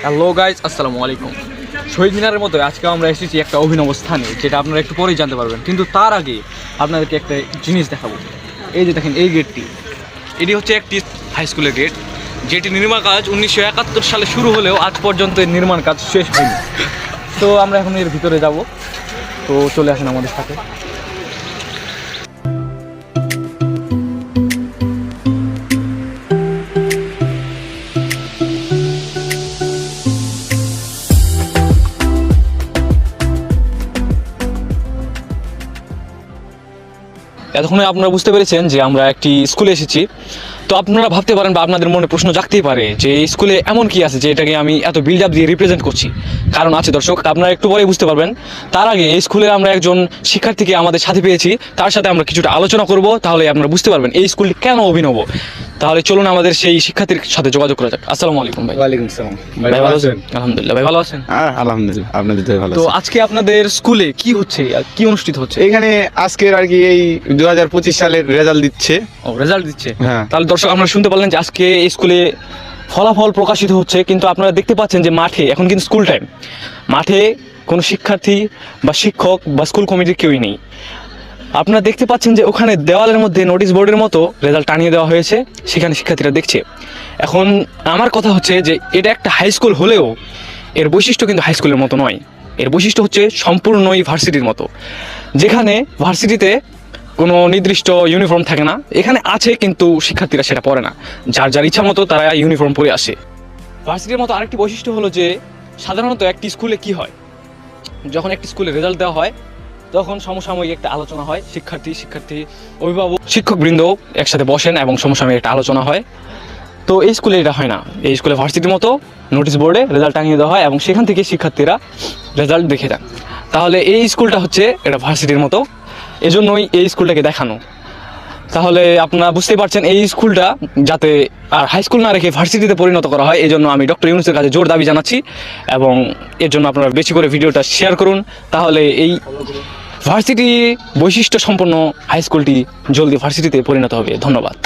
Hello guys, আসসালামু আলাইকুম। শহীদ মিনারের মতো আজকে আমরা এসেছি একটা অভিনব স্থানে, যেটা আপনারা একটু পরেই জানতে পারবেন। কিন্তু তার আগে আপনাদেরকে একটা জিনিস দেখাবো। এই যে দেখেন, এই গেটটি, এটি হচ্ছে একটি হাই স্কুলের গেট, যেটি নির্মাণ কাজ 1971 সালে শুরু হলেও আজ পর্যন্ত এর নির্মাণ কাজ শেষ হয়নি। তো আমরা এখন এর ভিতরে যাব, তো চলে আসেন আমাদের সাথে। এতক্ষণে আপনারা বুঝতে পেরেছেন যে আমরা একটি স্কুলে এসেছি। তো আপনারা ভাবতে পারেন বা আপনাদের মনে প্রশ্ন জাগতেই পারে যে এই স্কুলে এমন কি আছে যে এটাকে আমি এত বিল্ড আপ দিয়ে রিপ্রেজেন্ট করছি। কারণ আছে দর্শক, আপনারা একটু পরেই বুঝতে পারবেন। তার আগে এই স্কুলে আমরা একজন শিক্ষার্থীকে আমাদের সাথে পেয়েছি, তার সাথে আমরা কিছুটা আলোচনা করব, তাহলে আপনারা বুঝতে পারবেন এই স্কুলটি কেন অভিনব। তাহলে চলুন আমাদের সেই শিক্ষার্থীর সাথে যোগাযোগ করা যাক। আসসালামু আলাইকুম ভাই। ওয়ালাইকুম আসসালাম। ভাই ভালো আছেন? আলহামদুলিল্লাহ। ভাই ভালো আছেন? আলহামদুলিল্লাহ, আপনাদের তো ভালো তো আছে। আজকে আপনাদের স্কুলে কি হচ্ছে, কি অনুষ্ঠিত হচ্ছে? এখানে আজকের আর কি এই 2025 সালের রেজাল্ট দিচ্ছে। ও, রেজাল্ট দিচ্ছে। হ্যাঁ। তাহলে দর্শক, আপনারা শুনতে পারলেন যে আজকে এই স্কুলে ফলাফল প্রকাশিত হচ্ছে, কিন্তু আপনারা দেখতে পাচ্ছেন যে মাঠে এখন কিন্তু স্কুল টাইম, মাঠে কোনো শিক্ষার্থী বা শিক্ষক বা স্কুল কমিটির কেউই নেই। আপনারা দেখতে পাচ্ছেন যে ওখানে দেওয়ালের মধ্যে নোটিশ বোর্ডের মতো রেজাল্ট টানিয়ে দেওয়া হয়েছে, সেখানে শিক্ষার্থীরা দেখছে। এখন আমার কথা হচ্ছে যে এটা একটা হাই স্কুল হলেও এর বৈশিষ্ট্য কিন্তু হাই স্কুলের মতো নয়। এর বৈশিষ্ট্য হচ্ছে সম্পূর্ণই ভার্সিটির মতো, যেখানে ভার্সিটিতে কোনো নির্দিষ্ট ইউনিফর্ম থাকে না। এখানে আছে, কিন্তু শিক্ষার্থীরা সেটা পরে না, যার যার ইচ্ছা মতো তারা ইউনিফর্ম পরে আসে। ভার্সিটির মতো আরেকটি বৈশিষ্ট্য হলো যে সাধারণত একটি স্কুলে কি হয়, যখন একটি স্কুলে রেজাল্ট দেওয়া হয় তখন সমসাময়িক একটা আলোচনা হয়, শিক্ষার্থী অভিভাবক শিক্ষকবৃন্দ একসাথে বসেন এবং সমসাময়িক একটা আলোচনা হয়। তো এই স্কুলে এটা হয় না। এই স্কুলে ভার্সিটির মতো নোটিশ বোর্ডে রেজাল্ট টাঙিয়ে দেওয়া হয় এবং সেখান থেকে শিক্ষার্থীরা রেজাল্ট দেখে যান। তাহলে এই স্কুলটা হচ্ছে এটা ভার্সিটির মতো, এজন্যই এই স্কুলটাকে দেখানো। তাহলে আপনারা বুঝতেই পারছেন এই স্কুলটা যাতে আর হাই স্কুল না রেখে ভার্সিটিতে পরিণত করা হয়, এই জন্য আমি ডক্টর ইউনূসের কাছে জোর দাবি জানাচ্ছি। এবং এর জন্য আপনারা বেশি করে ভিডিওটা শেয়ার করুন, তাহলে এই ভার্সিটি বৈশিষ্ট্য সম্পন্ন হাই স্কুলটি জলদি ভার্সিটিতে পরিণত হবে। ধন্যবাদ।